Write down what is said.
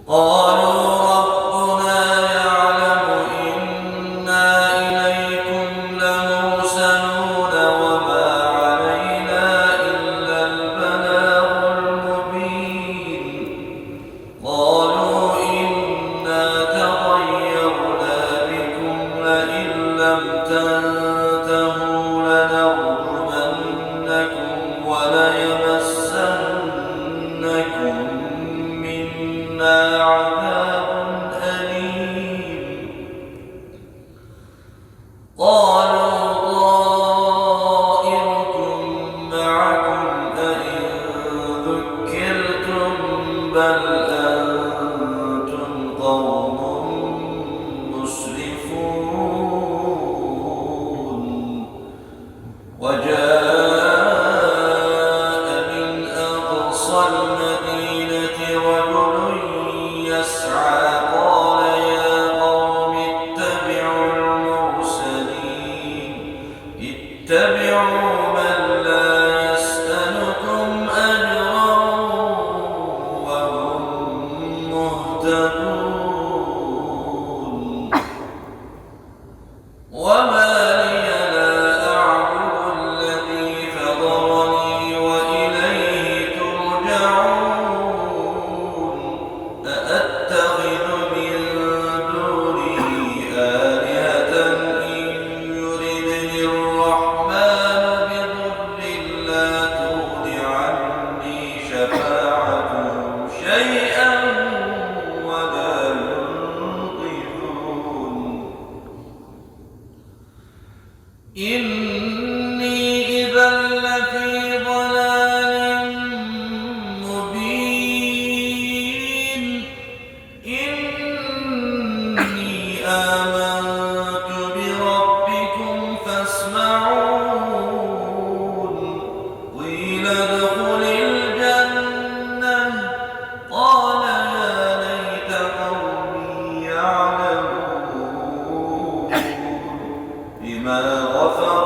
قالوا ربنا يعلم إنا إليكم لمرسلون وما علينا إلا البلاغ المبين. قالوا إنا تطيرنا بكم لئن لم تنتهوا لنرجمنكم وليمسنكم منا عذاب أليم. قالوا طائركم معكم أئن ذكرتم بل أنتم قوم مسرفون. وجاء من أقصى المدينة رجل يسعى قال يا قوم اتبعوا المرسلين اتبعوا من لا يسألكم أجرا وهم مهتدون. وما لي لا أعبد الذي فطرني وإليه ترجعون. أأتخذ من دونه آلهة إن يردني الرحمن بضر لا تغن عني شفاعتهم شيئا ولا ينقذون. إني إذا لفي ضلال مبين. إني آمنت بربكم فاسمعون. قيل ادخل الجنة قال يا ليت قومي يعلمون بما غفر